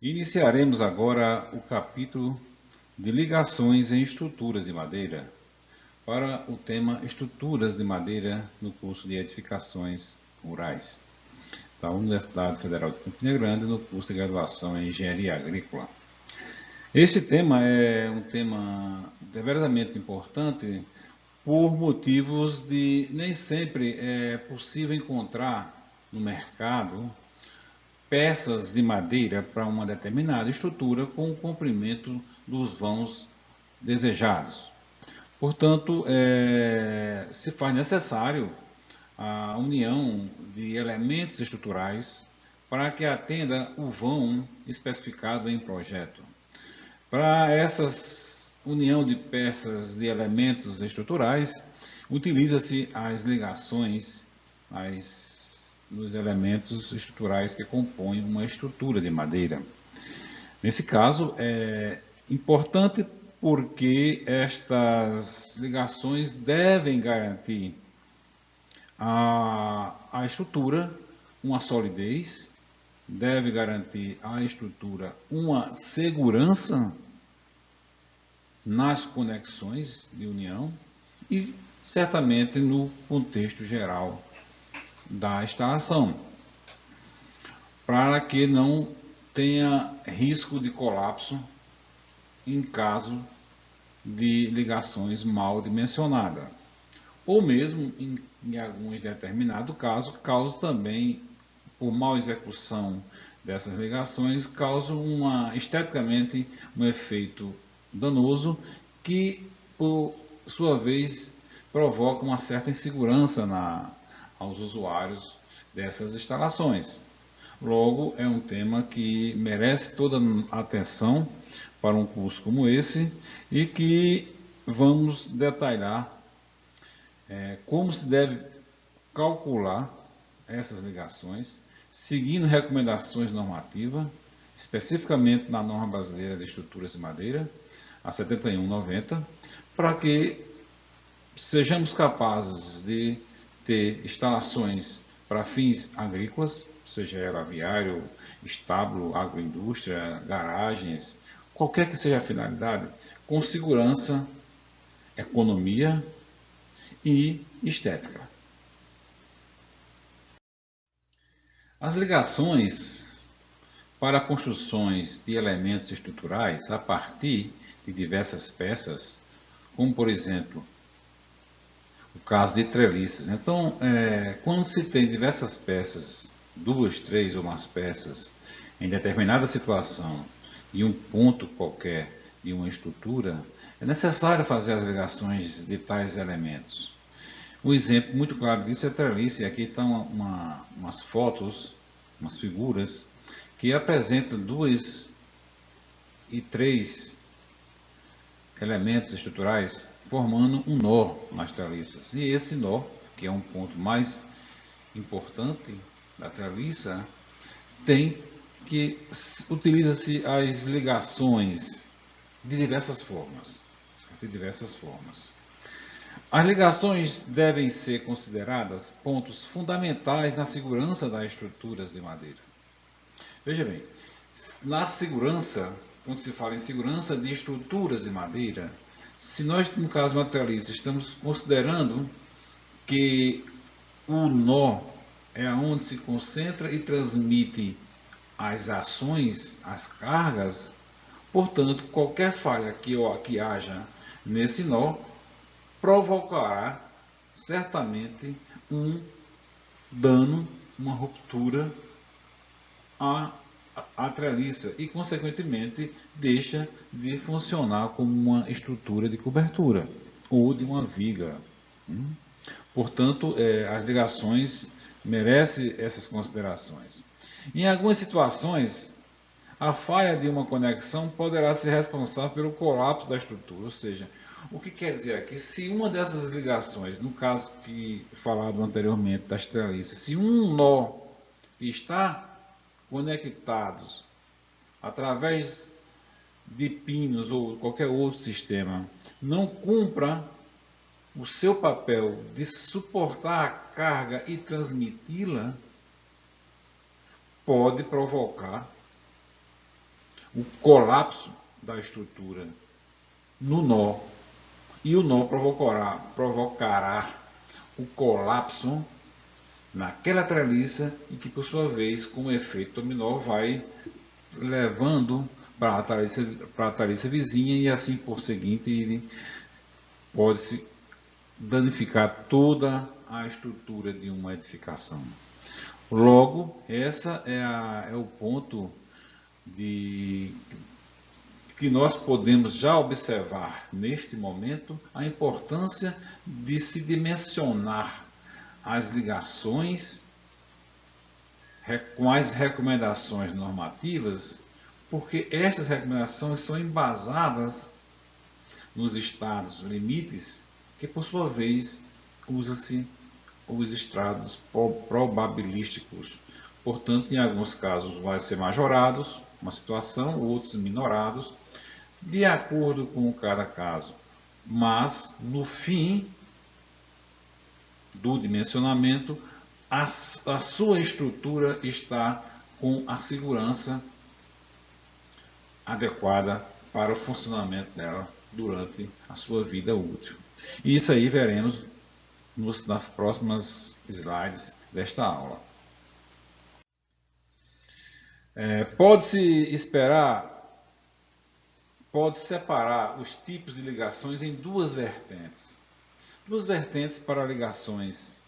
Iniciaremos agora o capítulo de ligações em estruturas de madeira, para o tema Estruturas de Madeira no curso de Edificações Rurais, da Universidade Federal de Campina Grande, no curso de graduação em Engenharia Agrícola. Este tema é um tema devidamente importante por motivos de nem sempre é possível encontrar no mercado peças de madeira para uma determinada estrutura com o comprimento dos vãos desejados. Portanto, se faz necessário a união de elementos estruturais para que atenda o vão especificado em projeto. Para essa união de peças de elementos estruturais, utiliza-se as ligações nos elementos estruturais que compõem uma estrutura de madeira. Nesse caso, é importante porque estas ligações devem garantir à estrutura uma solidez, deve garantir à estrutura uma segurança nas conexões de união e certamente no contexto geral da instalação, para que não tenha risco de colapso em caso de ligações mal dimensionadas, ou mesmo em alguns determinados casos, causa também, por mal execução dessas ligações, causa esteticamente um efeito danoso que, por sua vez, provoca uma certa insegurança aos usuários dessas instalações. Logo, é um tema que merece toda a atenção para um curso como esse e que vamos detalhar como se deve calcular essas ligações, seguindo recomendações normativas, especificamente na norma brasileira de estruturas de madeira, a 7190, para que sejamos capazes de ter instalações para fins agrícolas, seja ela aviário, estábulo, agroindústria, garagens, qualquer que seja a finalidade, com segurança, economia e estética. As ligações para construções de elementos estruturais a partir de diversas peças, como por exemplo o caso de treliças. Então, quando se tem diversas peças, 2, 3 ou mais peças, em determinada situação, em um ponto qualquer de uma estrutura, é necessário fazer as ligações de tais elementos. Um exemplo muito claro disso é a treliça, e aqui estão umas fotos, umas figuras, que apresentam 2 e 3 elementos estruturais formando um nó nas treliças. E esse nó, que é um ponto mais importante da treliça, tem que utiliza-se as ligações de diversas formas. As ligações devem ser consideradas pontos fundamentais na segurança das estruturas de madeira. Veja bem, na segurança, quando se fala em segurança de estruturas de madeira, se nós, no caso materialista, estamos considerando que o nó é onde se concentra e transmite as ações, as cargas, portanto, qualquer falha que haja nesse nó provocará certamente um dano, uma ruptura à treliça e, consequentemente, deixa de funcionar como uma estrutura de cobertura ou de uma viga. Portanto, as ligações merecem essas considerações. Em algumas situações, a falha de uma conexão poderá ser responsável pelo colapso da estrutura, ou seja, o que quer dizer aqui? Se uma dessas ligações, no caso que falado anteriormente das treliças, se um nó que está conectados através de pinos ou qualquer outro sistema não cumpra o seu papel de suportar a carga e transmiti-la, pode provocar o colapso da estrutura no nó, e o nó provocará o colapso naquela treliça e que, por sua vez, com o efeito dominó, vai levando para a treliça vizinha e assim por seguinte, ele pode-se danificar toda a estrutura de uma edificação. Logo, essa é o ponto que nós podemos já observar neste momento, a importância de se dimensionar as ligações com as recomendações normativas, porque estas recomendações são embasadas nos estados limites, que por sua vez usa-se os estrados probabilísticos. Portanto, em alguns casos vai ser majorados uma situação, outros minorados, de acordo com cada caso. Mas, no fim do dimensionamento, a sua estrutura está com a segurança adequada para o funcionamento dela durante a sua vida útil. E isso aí veremos nas próximas slides desta aula. Pode-se separar os tipos de ligações em duas vertentes. Duas vertentes para ligações.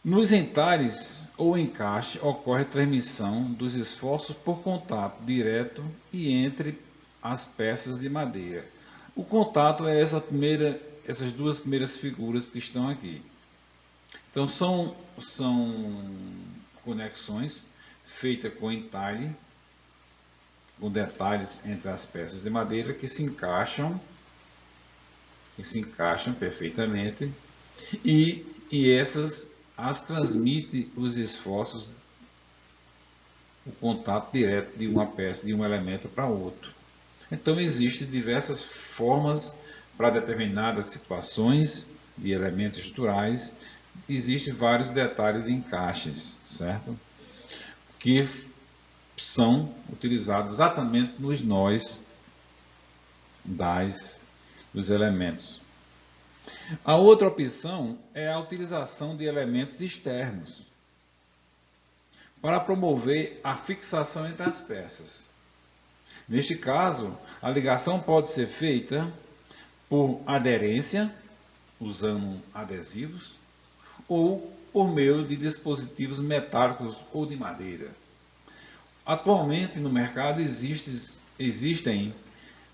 Nos entalhes ou encaixe ocorre a transmissão dos esforços por contato direto e entre as peças de madeira. O contato é essas duas primeiras figuras que estão aqui. Então são conexões feitas com entalhe, com detalhes entre as peças de madeira que se encaixam perfeitamente e essas as transmite os esforços, o contato direto de uma peça, de um elemento para outro. Então existem diversas formas para determinadas situações de elementos estruturais, existem vários detalhes de encaixes, certo? Que são utilizados exatamente nos nós dos elementos. A outra opção é a utilização de elementos externos para promover a fixação entre as peças. Neste caso, a ligação pode ser feita por aderência, usando adesivos, ou por meio de dispositivos metálicos ou de madeira. Atualmente no mercado existem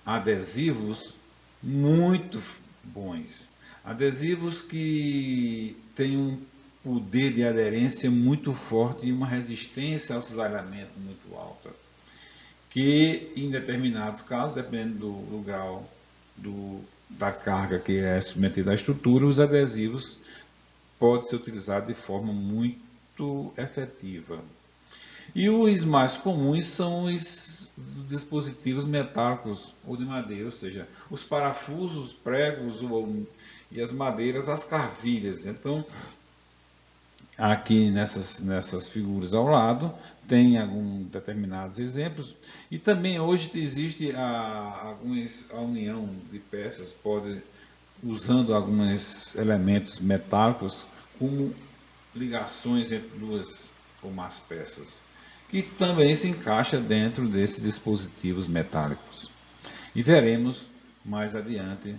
adesivos muito bons. Adesivos que têm um poder de aderência muito forte e uma resistência ao cisalhamento muito alta. Que em determinados casos, dependendo do grau da carga que é submetida à estrutura, os adesivos podem ser utilizados de forma muito efetiva. E os mais comuns são os dispositivos metálicos ou de madeira, ou seja, os parafusos, pregos e as madeiras, as carvilhas. Então, aqui nessas figuras ao lado, tem alguns determinados exemplos. E também hoje existe a união de peças, usando alguns elementos metálicos como ligações entre duas ou mais peças, que também se encaixa dentro desses dispositivos metálicos. E veremos mais adiante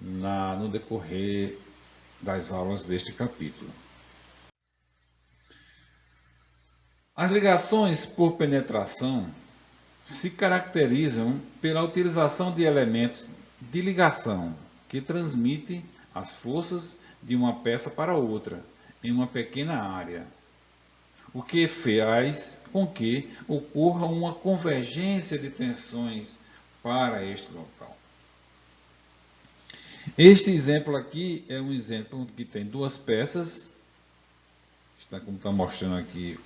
no decorrer das aulas deste capítulo. As ligações por penetração se caracterizam pela utilização de elementos de ligação que transmitem as forças de uma peça para outra em uma pequena área, o que faz com que ocorra uma convergência de tensões para este local. Este exemplo aqui é um exemplo que tem duas peças, como está mostrando aqui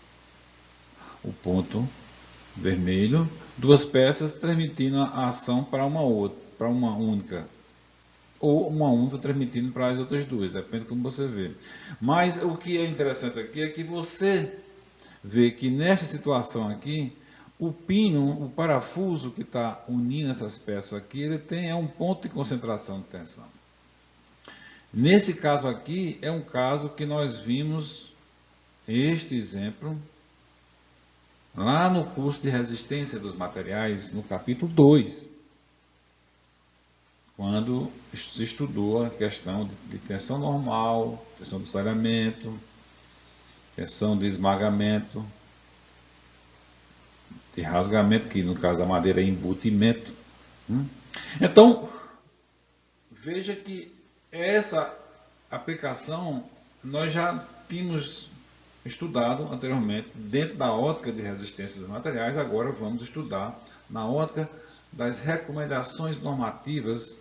o ponto vermelho, duas peças transmitindo a ação para uma única, ou uma única transmitindo para as outras duas, depende de como você vê. Mas o que é interessante aqui é que você vê que nesta situação aqui, o pino, o parafuso que está unindo essas peças aqui, ele tem um ponto de concentração de tensão. Nesse caso aqui, é um caso que nós vimos este exemplo lá no curso de resistência dos materiais, no capítulo 2, quando se estudou a questão de tensão normal, tensão de salhamento, tensão de esmagamento, de rasgamento, que no caso da madeira é embutimento. Então, veja que essa aplicação nós já tínhamos estudado anteriormente dentro da ótica de resistência dos materiais. Agora vamos estudar na ótica das recomendações normativas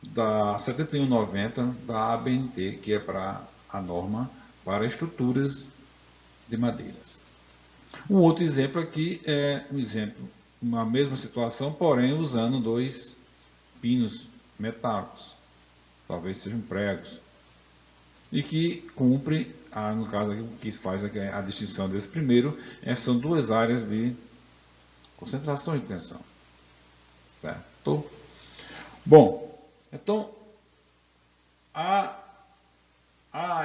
da 7190 da ABNT, que é para a norma para estruturas de madeiras. Um outro exemplo aqui é uma mesma situação, porém usando 2 pinos metálicos, talvez sejam pregos, e que cumpre, no caso aqui, o que faz a distinção desse primeiro, são 2 áreas de concentração de tensão, certo? Bom, então, a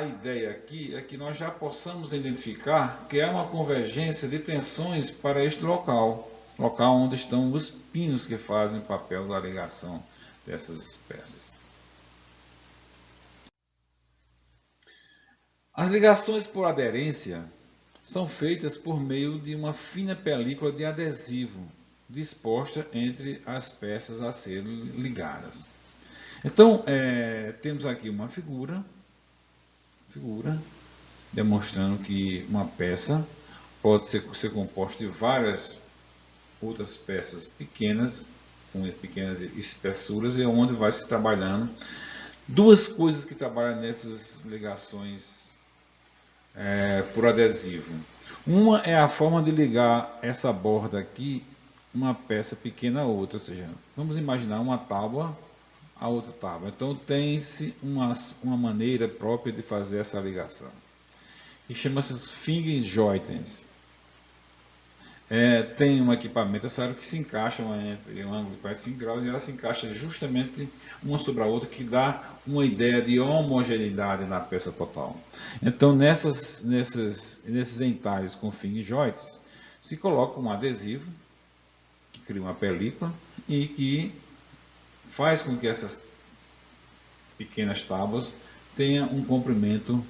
ideia aqui é que nós já possamos identificar que há uma convergência de tensões para este local onde estão os pinos que fazem o papel da ligação dessas peças. As ligações por aderência são feitas por meio de uma fina película de adesivo disposta entre as peças a serem ligadas. Então, temos aqui uma figura demonstrando que uma peça pode ser composta de várias outras peças pequenas, com pequenas espessuras, e onde vai se trabalhando. 2 coisas que trabalham nessas ligações por adesivo. Uma é a forma de ligar essa borda aqui, uma peça pequena a outra, ou seja, vamos imaginar uma tábua a outra tábua. Então tem-se uma maneira própria de fazer essa ligação, que chama-se finger joints. Tem um equipamento sério que se encaixa entre um ângulo de 45 graus e ela se encaixa justamente uma sobre a outra, que dá uma ideia de homogeneidade na peça total. Então nesses entalhes com finger joints se coloca um adesivo que cria uma película e que faz com que essas pequenas tábuas tenham um comprimento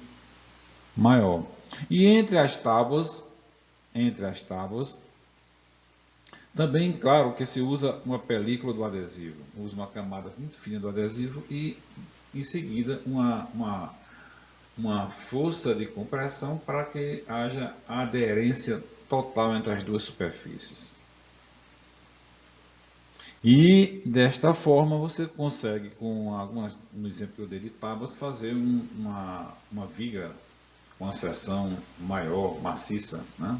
maior. E entre as tábuas, também, claro, que se usa uma película do adesivo. Usa uma camada muito fina do adesivo e, em seguida, uma força de compressão para que haja aderência total entre as 2 superfícies. E desta forma você consegue, com no exemplo que eu dei de tábuas, fazer uma viga com uma seção maior, maciça, né?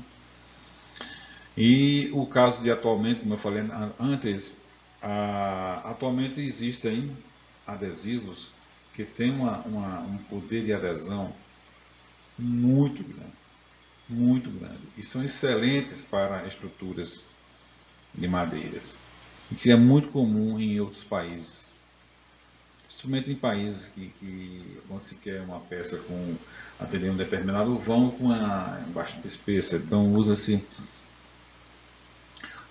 E o caso de atualmente, como eu falei antes, atualmente existem adesivos que têm um poder de adesão muito grande, e são excelentes para estruturas de madeiras. Que é muito comum em outros países, principalmente em países que quando se quer uma peça com atender um determinado vão com bastante espessa, então usa-se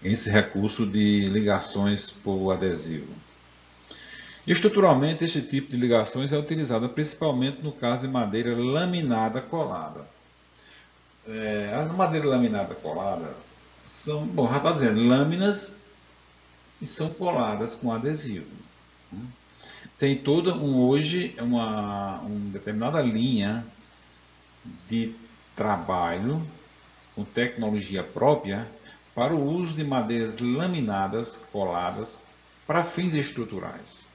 esse recurso de ligações por adesivo. Estruturalmente, este tipo de ligações é utilizado principalmente no caso de madeira laminada colada. As madeiras laminadas coladas são, bom, já está dizendo, lâminas e são coladas com adesivo. Tem toda hoje uma determinada linha de trabalho com tecnologia própria para o uso de madeiras laminadas, coladas, para fins estruturais.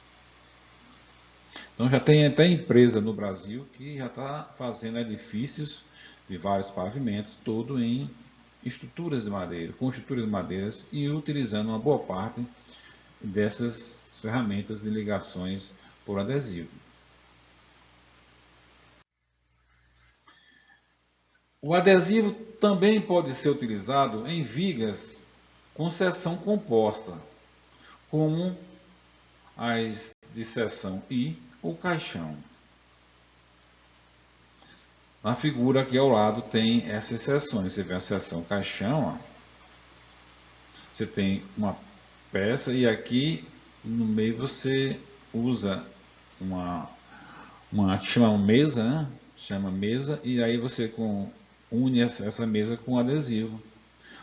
Então já tem até empresa no Brasil que já está fazendo edifícios de vários pavimentos, todo em estruturas de madeira, com estruturas de madeiras e utilizando uma boa parte dessas ferramentas de ligações por adesivo. O adesivo também pode ser utilizado em vigas com seção composta, como as de seção I ou caixão. Na figura aqui ao lado tem essas seções. Você vê a seção caixão, ó. Você tem uma peça e aqui no meio você usa uma que chama mesa, né? Chama mesa, e aí você une essa mesa com adesivo.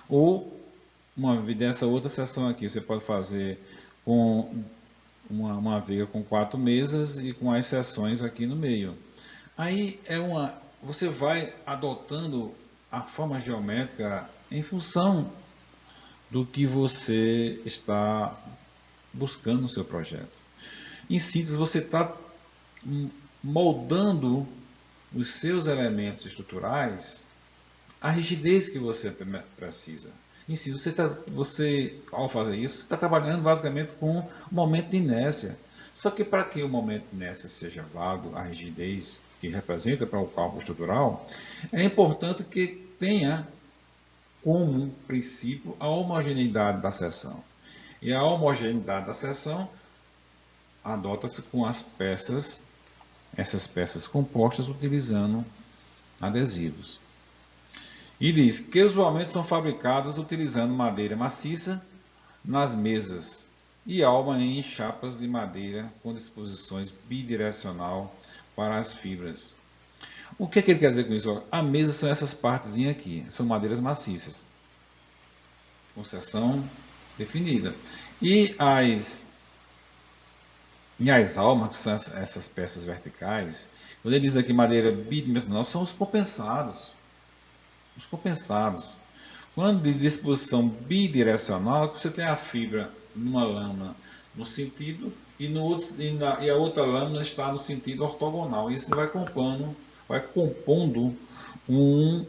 Ou dessa outra seção aqui, você pode fazer com uma viga com 4 mesas e com as seções aqui no meio. Aí você vai adotando a forma geométrica em função do que você está buscando no seu projeto. Em síntese, você está moldando os seus elementos estruturais à rigidez que você precisa. Em si, você ao fazer isso, você está trabalhando basicamente com o momento de inércia. Só que para que o momento de inércia seja válido, a rigidez que representa para o cálculo estrutural, é importante que tenha como princípio a homogeneidade da seção. E a homogeneidade da seção adota-se com essas peças compostas utilizando adesivos. E diz que usualmente são fabricadas utilizando madeira maciça nas mesas e alma em chapas de madeira com disposições bidirecional para as fibras. O que ele quer dizer com isso? A mesa são essas partezinhas aqui, são madeiras maciças, com seção definida. E as almas, que são essas peças verticais, quando ele diz aqui madeira bidimensional, são os compensados. Os compensados. Quando de disposição bidirecional, você tem a fibra numa lâmina no sentido e a outra lâmina está no sentido ortogonal. E isso vai compondo um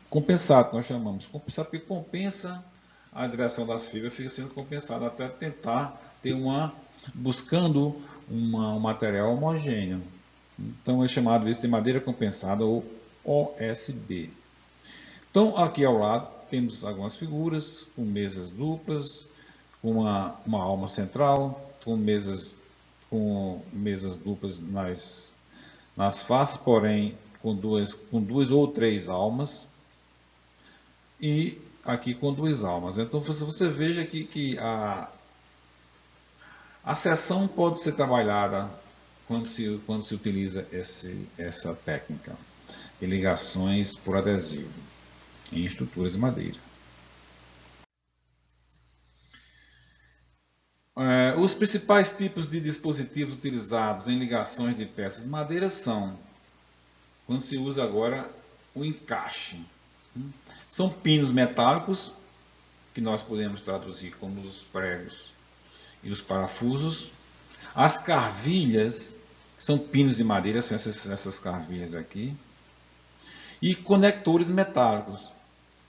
compensado, que nós chamamos. Compensado porque compensa a direção das fibras, fica sendo compensado até tentar ter buscando um material homogêneo. Então é chamado isso de madeira compensada ou OSB. Então aqui ao lado temos algumas figuras com mesas duplas, com uma alma central, com mesas duplas nas faces, porém com duas ou três almas, e aqui com 2 almas. Então você veja aqui que a seção pode ser trabalhada quando se utiliza essa técnica de ligações por adesivo em estruturas de madeira. Os principais tipos de dispositivos utilizados em ligações de peças de madeira são, quando se usa agora, o encaixe. São pinos metálicos, que nós podemos traduzir como os pregos e os parafusos. As carvilhas, são pinos de madeira, são essas carvilhas aqui. E conectores metálicos,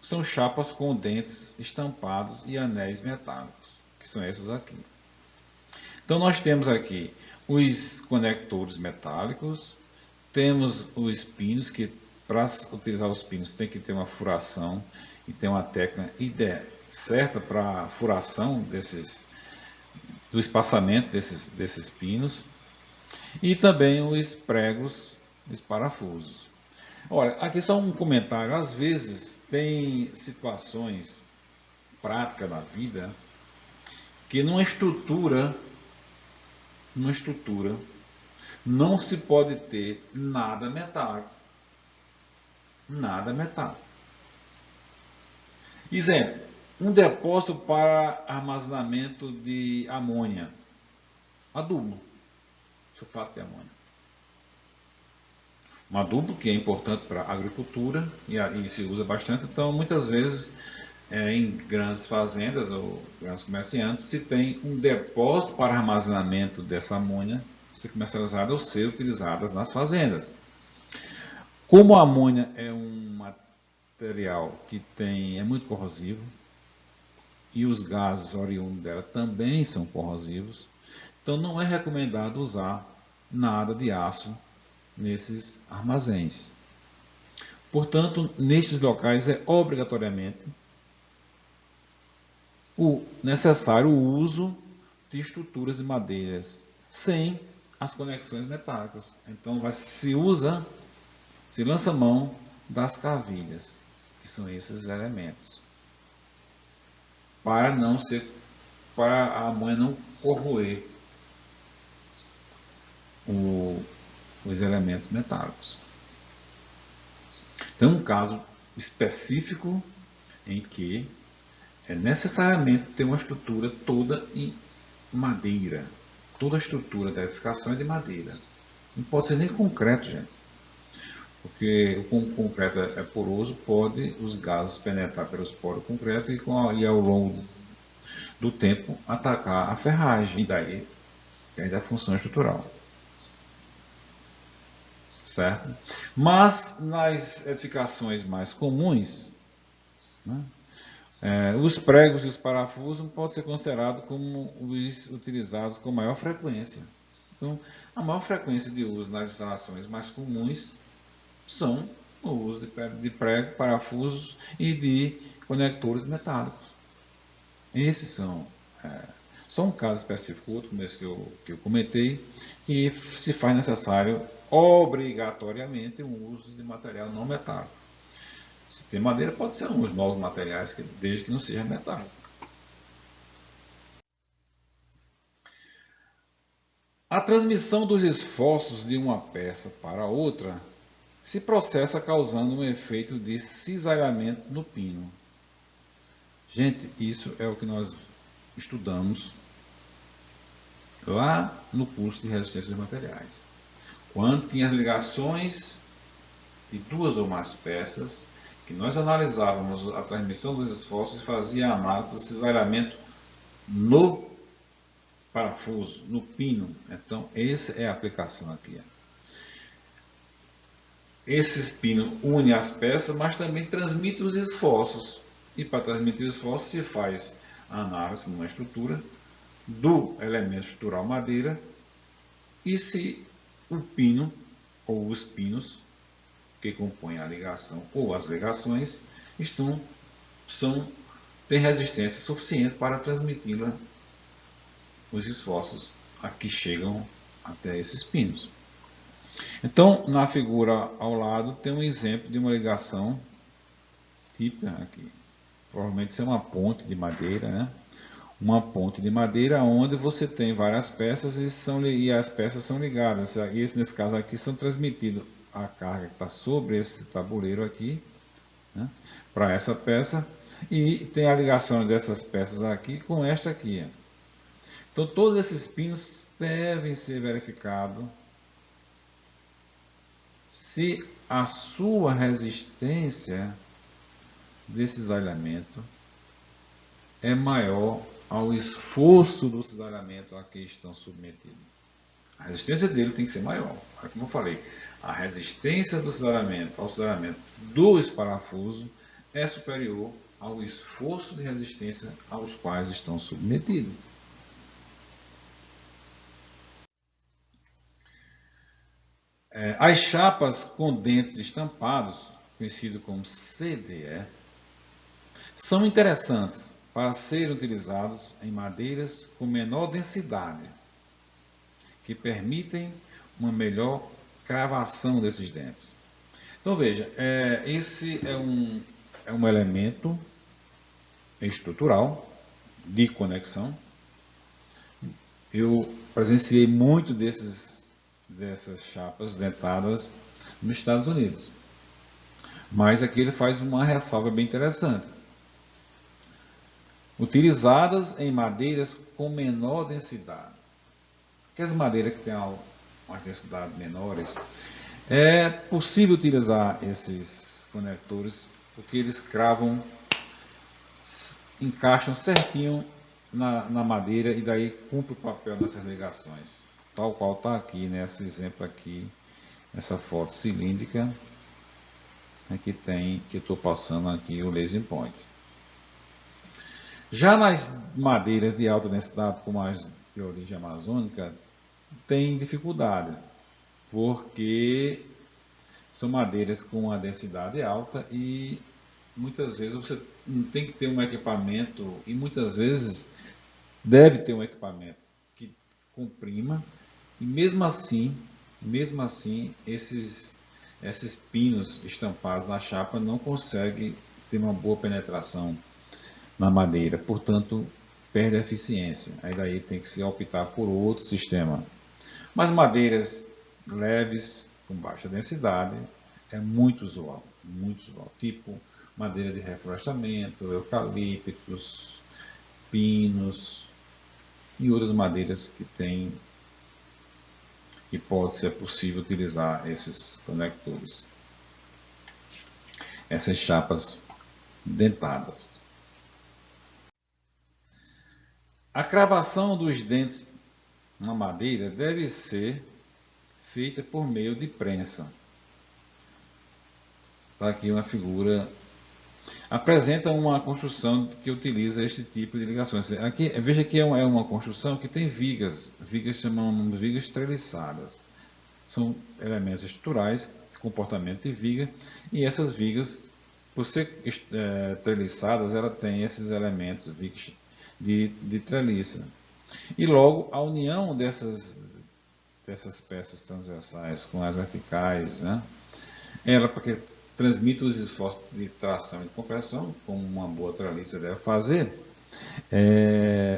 são chapas com dentes estampados e anéis metálicos, que são essas aqui. Então nós temos aqui os conectores metálicos, temos os pinos, que para utilizar os pinos tem que ter uma furação e tem uma técnica certa para a furação do espaçamento desses pinos, e também os pregos, os parafusos. Olha, aqui só um comentário. Às vezes tem situações práticas da vida que numa estrutura não se pode ter nada metálico. Nada metálico. Exemplo, um depósito para armazenamento de amônia. Adubo, sulfato de amônia. Um adubo que é importante para a agricultura e se usa bastante. Então, muitas vezes, em grandes fazendas ou grandes comerciantes, se tem um depósito para armazenamento dessa amônia ser comercializada ou ser utilizadas nas fazendas. Como a amônia é um material que é muito corrosivo e os gases oriundos dela também são corrosivos, então não é recomendado usar nada de aço nesses armazéns. Portanto, nestes locais é obrigatoriamente necessário o uso de estruturas de madeiras, sem as conexões metálicas. Então, se lança mão das cavilhas, que são esses elementos, para a manha não corroer os elementos metálicos. Então, um caso específico em que é necessariamente ter uma estrutura toda em madeira. Toda a estrutura da edificação é de madeira. Não pode ser nem concreto, gente. Porque o concreto é poroso, pode os gases penetrar pelos poros do concreto e ao longo do tempo atacar a ferragem. E daí perde a função estrutural. Certo? Mas nas edificações mais comuns, né, os pregos e os parafusos podem ser considerados como os utilizados com maior frequência. Então, a maior frequência de uso nas instalações mais comuns são o uso de prego, parafusos e de conectores metálicos. Esses são só um caso específico, outro como esse que eu comentei, que se faz necessário obrigatoriamente o uso de material não metálico. Se tem madeira, pode ser uns novos materiais, desde que não seja metálico. A transmissão dos esforços de uma peça para outra se processa causando um efeito de cisalhamento no pino. Gente, isso é o que nós estudamos lá no curso de resistência dos materiais. Quando tinha as ligações de duas ou mais peças, que nós analisávamos a transmissão dos esforços e fazia a análise do cisalhamento no parafuso, no pino. Então, essa é a aplicação aqui. Esses pinos unem as peças, mas também transmitem os esforços. E para transmitir os esforços se faz a análise numa estrutura do elemento estrutural madeira e se o pino ou os pinos que compõem a ligação ou as ligações têm resistência suficiente para transmiti-la os esforços a que chegam até esses pinos. Então, na figura ao lado tem um exemplo de uma ligação típica aqui. Provavelmente isso é uma ponte de madeira, né? Uma ponte de madeira onde você tem várias peças e as peças são ligadas. E nesse caso aqui são transmitidas a carga que está sobre esse tabuleiro aqui, né, para essa peça, e tem a ligação dessas peças aqui com esta aqui. Então todos esses pinos devem ser verificados se a sua resistência desse cisalhamento é maior ao esforço do cisalhamento a que estão submetidos. A resistência dele tem que ser maior. Como eu falei, a resistência do cisalhamento ao cisalhamento dos parafusos é superior ao esforço de resistência aos quais estão submetidos. As chapas com dentes estampados, conhecido como CDE, são interessantes para serem utilizados em madeiras com menor densidade, que permitem uma melhor cravação desses dentes. Então veja, esse é um elemento estrutural de conexão. Eu presenciei muito dessas chapas dentadas nos Estados Unidos. Mas aqui ele faz uma ressalva bem interessante. Utilizadas em madeiras com menor densidade. Aquelas madeiras que têm umas densidades menores, é possível utilizar esses conectores porque eles encaixam certinho na madeira e daí cumpre o papel dessas ligações. Tal qual está aqui, nesse exemplo aqui, nessa foto cilíndrica, que eu estou passando aqui o laser point. Já nas madeiras de alta densidade, como as de origem amazônica, tem dificuldade, porque São madeiras com uma densidade alta e muitas vezes você não tem que ter um equipamento, e muitas vezes deve ter um equipamento que comprima, e mesmo assim esses pinos estampados na chapa não conseguem ter uma boa penetração na madeira, portanto perde a eficiência. Aí daí tem que se optar por outro sistema. Mas madeiras leves, com baixa densidade, é muito usual, tipo madeira de reflorestamento, eucaliptos, pinos e outras madeiras que pode ser possível utilizar esses conectores, essas chapas dentadas. A cravação dos dentes na madeira deve ser feita por meio de prensa. Está aqui uma figura. Apresenta uma construção que utiliza este tipo de ligações. Aqui, veja que é uma construção que tem vigas chamamos vigas treliçadas. São elementos estruturais, comportamento de viga, e essas vigas, por ser treliçadas, ela tem esses elementos vigas de treliça. E logo, a união dessas peças transversais com as verticais, né, ela, porque transmite os esforços de tração e de compressão, como uma boa treliça deve fazer,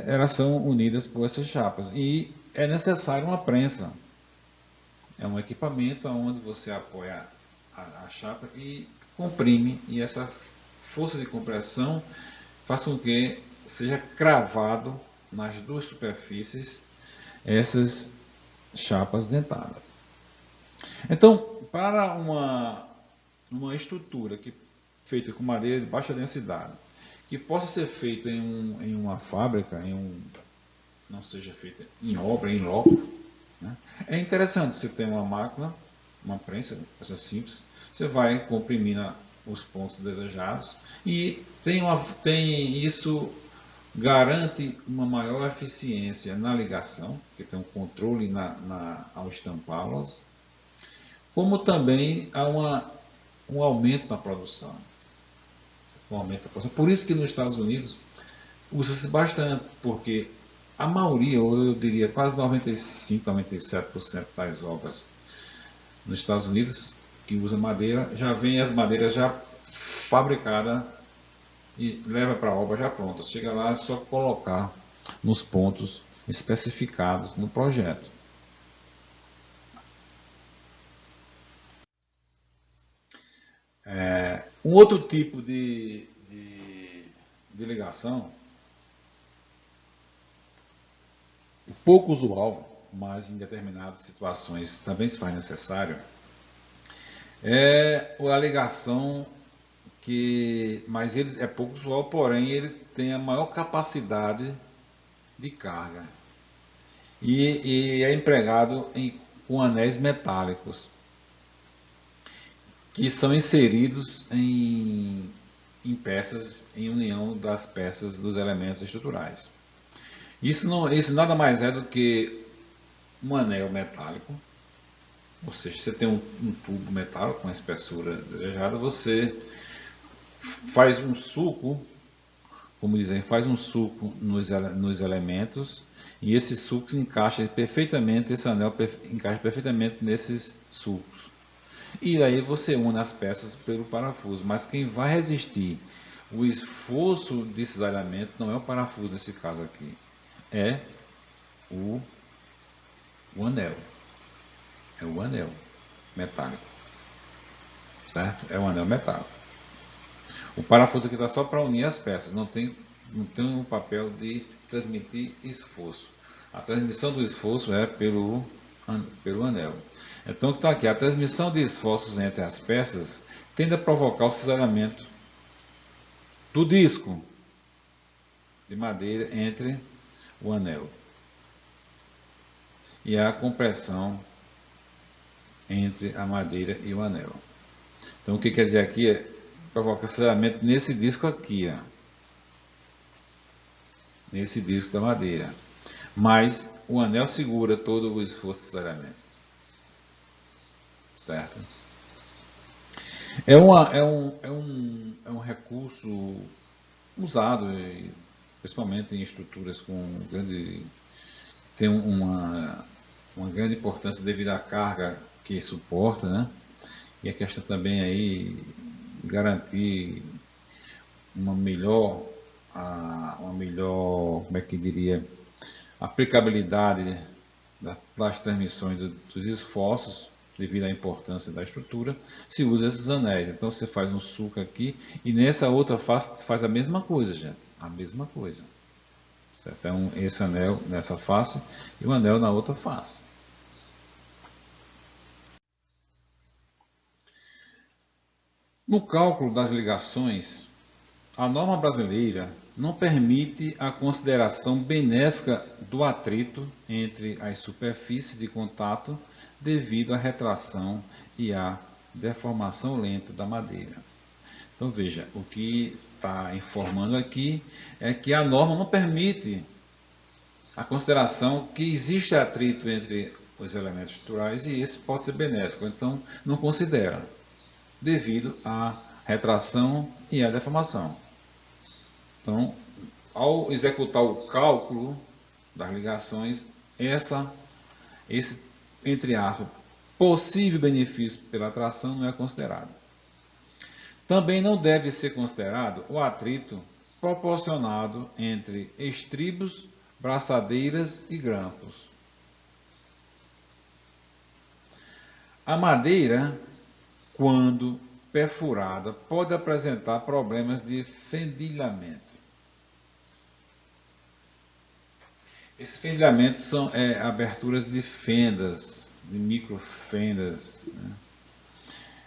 elas são unidas por essas chapas. E é necessário uma prensa. É um equipamento onde você apoia a chapa e comprime, e essa força de compressão faz com que seja cravado nas duas superfícies essas chapas dentadas. Então, para uma estrutura feita com madeira de baixa densidade, que possa ser feita em uma fábrica, não seja feita em obra, em loco, né? É interessante você ter uma máquina, uma prensa, essa simples, você vai comprimir os pontos desejados e isso garante uma maior eficiência na ligação, porque tem um controle ao estampá-las, como também há um aumento na produção. Por isso que nos Estados Unidos usa-se bastante, porque a maioria, ou eu diria quase 95, 97% das obras nos Estados Unidos que usa madeira, já vem as madeiras já fabricadas e leva para a obra já pronta. Chega lá, é só colocar nos pontos especificados no projeto. Um outro tipo de ligação, pouco usual, mas em determinadas situações também se faz necessário, é a ligação mas ele é pouco usual, porém ele tem a maior capacidade de carga e é empregado com anéis metálicos que são inseridos em peças, em união das peças dos elementos estruturais. Isso nada mais é do que um anel metálico, ou seja, você tem um tubo metálico com a espessura desejada, você faz um suco, como dizem, faz um suco nos elementos, e esse suco encaixa perfeitamente, esse anel encaixa perfeitamente nesses sucos. E aí você une as peças pelo parafuso, mas quem vai resistir o esforço desses elementos não é o parafuso nesse caso aqui, é o anel. É o anel metálico, certo? É o anel metálico. O parafuso aqui está só para unir as peças, não tem o papel de transmitir esforço. A transmissão do esforço é pelo anel. Então, o que está aqui? A transmissão de esforços entre as peças tende a provocar o cisalhamento do disco de madeira entre o anel e a compressão entre a madeira e o anel. Então, o que quer dizer aqui é provoca cisalhamento nesse disco aqui, ó, nesse disco da madeira. Mas o anel segura todo o esforço de cisalhamento. Certo? É um recurso usado, principalmente em estruturas com grande, tem uma grande importância devido à carga que suporta, né? E a questão também aí garantir uma melhor, como é que diria, aplicabilidade das transmissões dos esforços, devido à importância da estrutura, se usa esses anéis. Então você faz um sulco aqui e nessa outra face faz a mesma coisa, gente. A mesma coisa. Certo? Então esse anel nessa face e o anel na outra face. No cálculo das ligações, a norma brasileira não permite a consideração benéfica do atrito entre as superfícies de contato devido à retração e à deformação lenta da madeira. Então veja, o que está informando aqui é que a norma não permite a consideração que existe atrito entre os elementos estruturais e esse pode ser benéfico. Então não considera, devido à retração e à deformação. Então, ao executar o cálculo das ligações, esse, entre aspas, possível benefício pela atração não é considerado. Também não deve ser considerado o atrito proporcionado entre estribos, braçadeiras e grampos. A madeira, quando perfurada, pode apresentar problemas de fendilhamento. Esses fendilhamentos são aberturas de fendas, de microfendas. Né?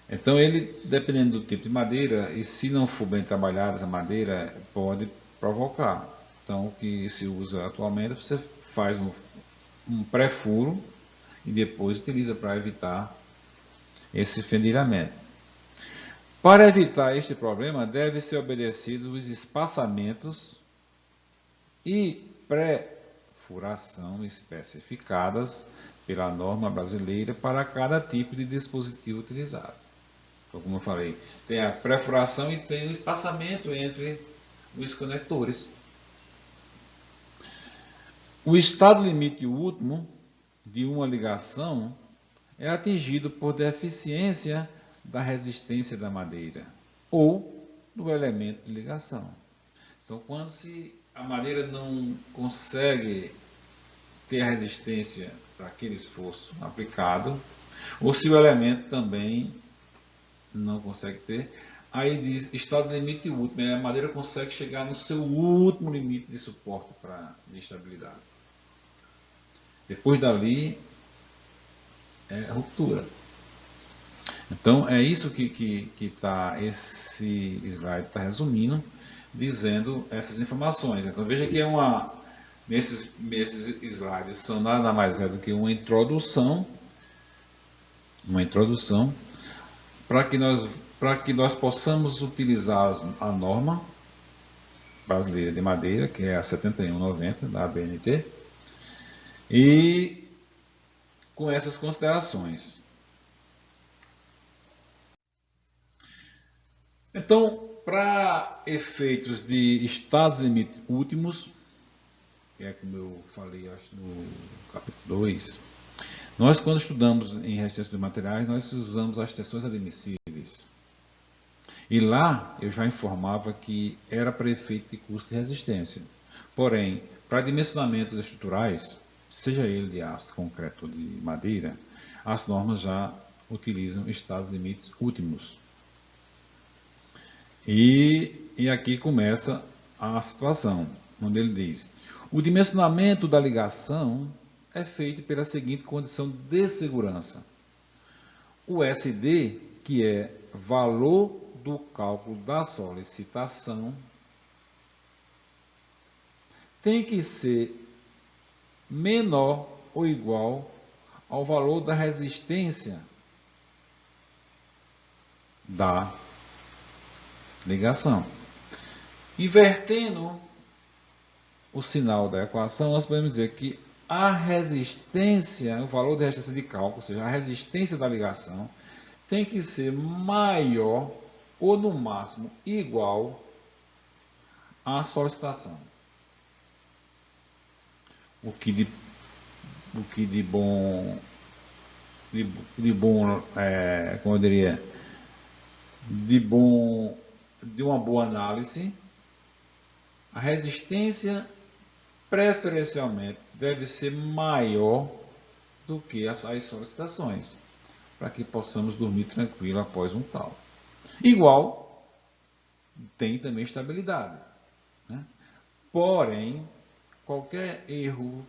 Então, ele, dependendo do tipo de madeira, e se não for bem trabalhada essa madeira, pode provocar. Então, o que se usa atualmente, você faz um pré-furo e depois utiliza para evitar esse fendilhamento. Para evitar este problema, devem ser obedecidos os espaçamentos e pré-furação especificadas pela norma brasileira para cada tipo de dispositivo utilizado. Então, como eu falei, tem a pré-furação e tem o espaçamento entre os conectores. O estado limite último de uma ligação é atingido por deficiência da resistência da madeira ou do elemento de ligação. Então, quando a madeira não consegue ter a resistência para aquele esforço aplicado, ou se o elemento também não consegue ter, aí diz estado limite último, a madeira consegue chegar no seu último limite de suporte de estabilidade. Depois dali, é ruptura. Então, é isso que esse slide está resumindo, dizendo essas informações. Então, veja que nesses slides são nada mais do que uma introdução para que nós possamos utilizar a norma brasileira de madeira, que é a 7190 da ABNT, e com essas considerações. Então, para efeitos de estados limite últimos, que é como eu falei, acho, no capítulo 2, nós, quando estudamos em resistência de materiais, nós usamos as tensões admissíveis. E lá eu já informava que era para efeito de custo e resistência. Porém, para dimensionamentos estruturais, seja ele de aço, concreto ou de madeira, as normas já utilizam estados limites últimos. E aqui começa a situação, onde ele diz: o dimensionamento da ligação é feito pela seguinte condição de segurança. O SD, que é valor do cálculo da solicitação, tem que ser menor ou igual ao valor da resistência da ligação. Invertendo o sinal da equação, nós podemos dizer que a resistência, o valor da resistência de cálculo, ou seja, a resistência da ligação, tem que ser maior ou no máximo igual à solicitação. O que de bom, como eu diria, de uma boa análise, a resistência preferencialmente deve ser maior do que as solicitações, para que possamos dormir tranquilo após um tal. Igual, tem também estabilidade, né? Porém, qualquer erro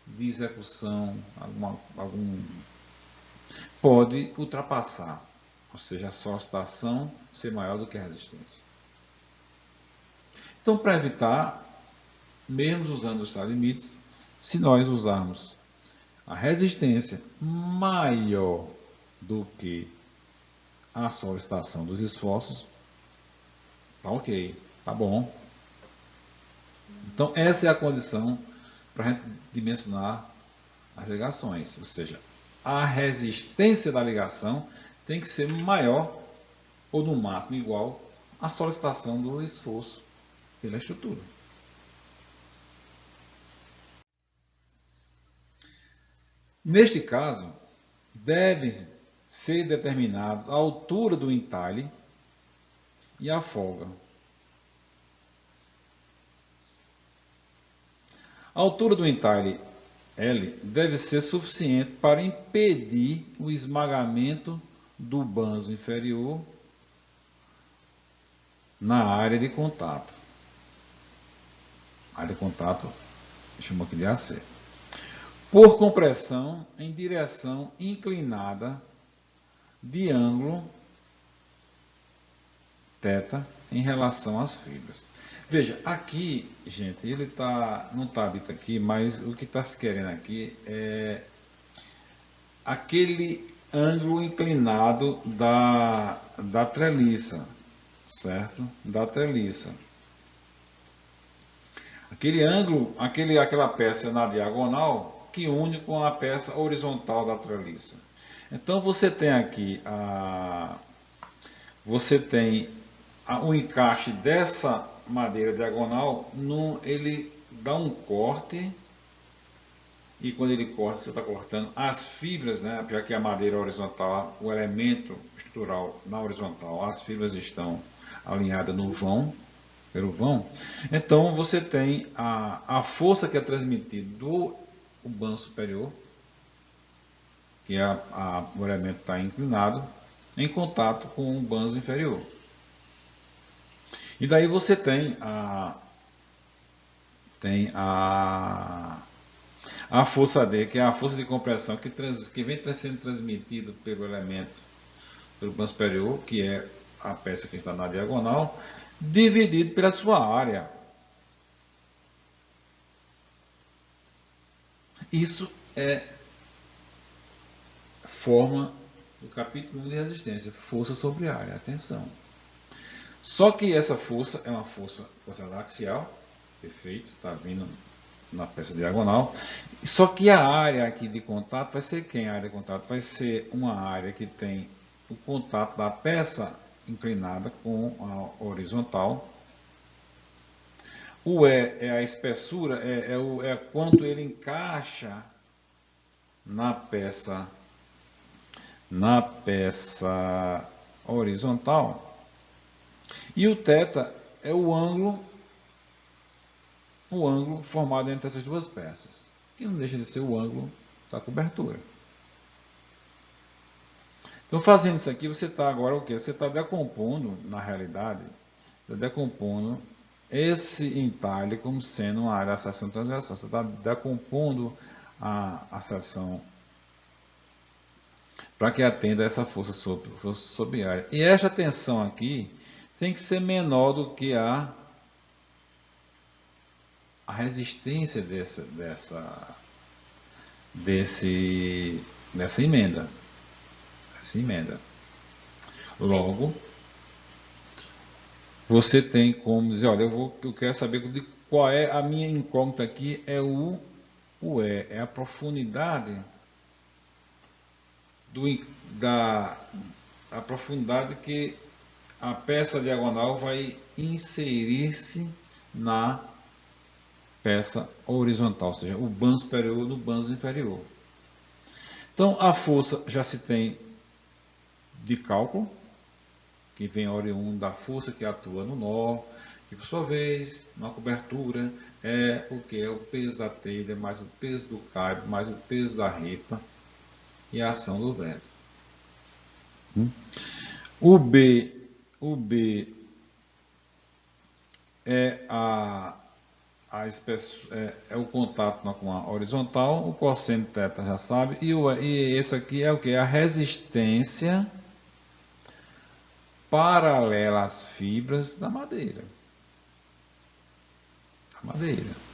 de execução, pode ultrapassar, ou seja, a solicitação ser maior do que a resistência. Então, para evitar, mesmo usando os limites, se nós usarmos a resistência maior do que a solicitação dos esforços, tá ok, tá bom. Então, essa é a condição para a gente dimensionar as ligações, ou seja, a resistência da ligação tem que ser maior ou no máximo igual à solicitação do esforço pela estrutura. Neste caso, devem ser determinados a altura do entalhe e a folga. A altura do entalhe L deve ser suficiente para impedir o esmagamento do banzo inferior na área de contato. A área de contato, chama aqui de AC. Por compressão em direção inclinada de ângulo θ em relação às fibras. Veja, aqui, gente, ele não está dito aqui, mas o que está se querendo aqui é aquele ângulo inclinado da treliça, certo? Da treliça. Aquele ângulo, aquela peça na diagonal que une com a peça horizontal da treliça. Então você tem aqui o encaixe dessa madeira diagonal, ele dá um corte, e quando ele corta, você está cortando as fibras, né? Já que a madeira horizontal, o elemento estrutural na horizontal, as fibras estão alinhadas no vão, pelo vão. Então você tem a força que é transmitida do banzo superior, que o elemento está inclinado, em contato com o banzo inferior. E daí você tem a força D, que é a força de compressão que vem sendo transmitido pelo elemento, pelo banzo superior, que é a peça que está na diagonal, dividido pela sua área. Isso é forma do capítulo 1 de resistência, força sobre área, atenção. Só que essa força é uma força axial, perfeito, está vindo na peça diagonal. Só que a área aqui de contato vai ser quem? A área de contato vai ser uma área que tem o contato da peça inclinada com a horizontal. O E é a espessura, é quanto ele encaixa na peça horizontal. E o θ é o ângulo formado entre essas duas peças, que não deixa de ser o ângulo da cobertura. Então, fazendo isso aqui, você está agora o quê? Você está decompondo, na realidade, esse entalhe como sendo uma área da seção transversal. Você está decompondo a seção para que atenda a essa força sobre área. E esta tensão aqui tem que ser menor do que a resistência dessa emenda. Logo, você tem como dizer, olha, eu quero saber qual é a minha incógnita aqui, é o E, é a profundidade a profundidade que a peça diagonal vai inserir-se na peça horizontal, ou seja, o banzo superior no banzo inferior. Então, a força já se tem de cálculo, que vem oriundo da força que atua no nó, que por sua vez, na cobertura, é o que? É o peso da telha, mais o peso do cabo, mais o peso da reta e a ação do vento. O B é é o contato com a horizontal, o cosseno θ já sabe, e esse aqui é o que? A resistência paralela às fibras da madeira.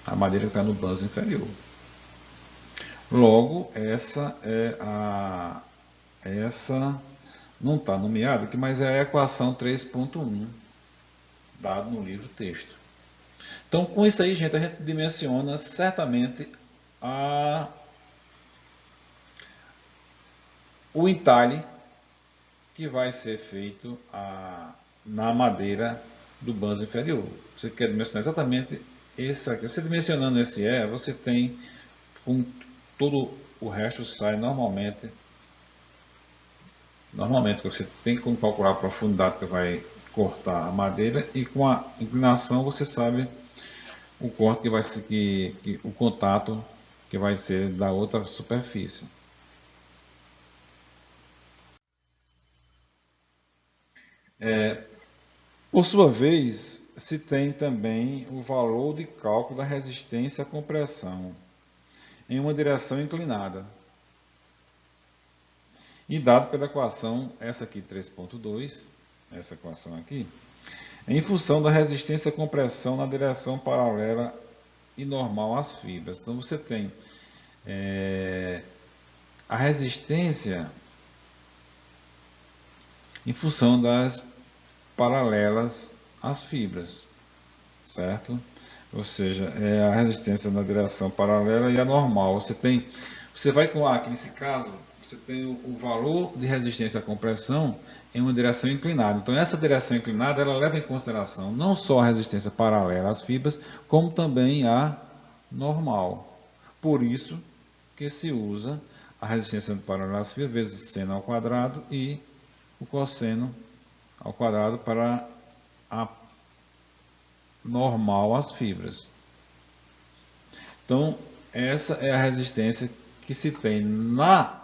A madeira que está no banzo inferior. Logo, essa não está nomeada aqui, mas é a equação 3.1, dado no livro texto. Então, com isso aí, gente, a gente dimensiona certamente o entalhe que vai ser feito na madeira do banzo inferior. Você quer dimensionar exatamente esse aqui. Você dimensionando esse você tem, com todo o resto sai normalmente, você tem como calcular a profundidade que vai cortar a madeira, e com a inclinação você sabe o corte que vai ser, o contato que vai ser da outra superfície. Por sua vez, se tem também o valor de cálculo da resistência à compressão em uma direção inclinada, e dado pela equação, essa aqui 3.2, essa equação aqui, em função da resistência à compressão na direção paralela e normal às fibras. Então você tem a resistência em função das paralelas às fibras, certo? Ou seja, é a resistência na direção paralela e a normal. Você vai com aqui nesse caso, você tem o valor de resistência à compressão em uma direção inclinada. Então essa direção inclinada ela leva em consideração não só a resistência paralela às fibras, como também a normal. Por isso que se usa a resistência paralela às fibras vezes seno ao quadrado e o cosseno ao quadrado para a normal às fibras. Então, essa é a resistência que se tem na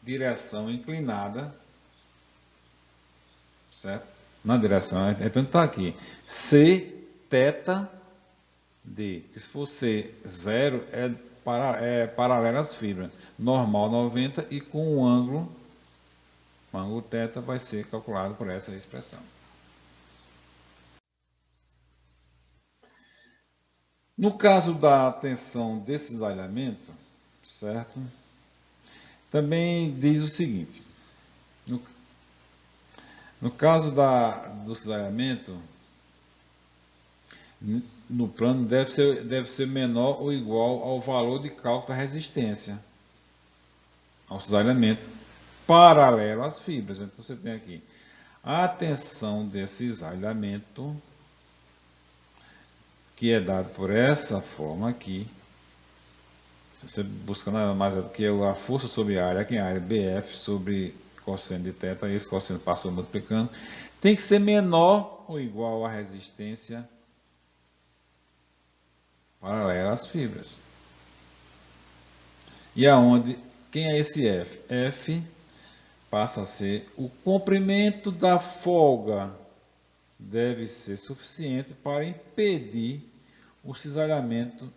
direção inclinada, certo? Na direção, então está aqui, C θ D. Se for C 0, é paralela às fibras, normal 90 e com o ângulo θ vai ser calculado por essa expressão. No caso da tensão desse cisalhamento, certo? Também diz o seguinte, no caso do cisalhamento, no plano deve ser menor ou igual ao valor de cálculo da resistência ao cisalhamento paralelo às fibras. Então você tem aqui a tensão desse cisalhamento, que é dado por essa forma aqui. Se você busca nada mais do que a força sobre a área, aqui em área BF sobre cosseno de θ, esse cosseno passou multiplicando, tem que ser menor ou igual à resistência paralela às fibras. E aonde, quem é esse F? F passa a ser o comprimento da folga, deve ser suficiente para impedir o cisalhamento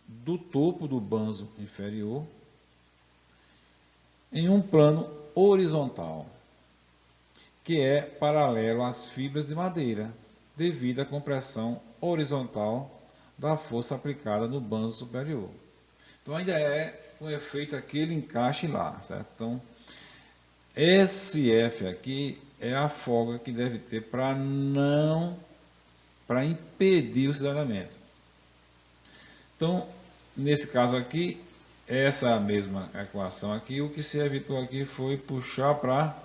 do topo do banzo inferior em um plano horizontal, que é paralelo às fibras de madeira, devido à compressão horizontal da força aplicada no banzo superior. Então ainda é um efeito aquele encaixe lá, certo? Então esse F aqui é a folga que deve ter para impedir o cisalhamento. Então, nesse caso aqui, essa mesma equação aqui, o que se evitou aqui foi puxar para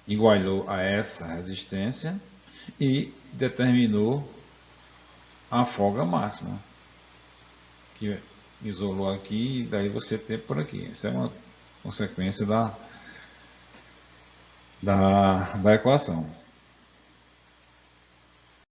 igualou a essa resistência e determinou a folga máxima, que isolou aqui e daí você tem por aqui. Isso é uma consequência da equação.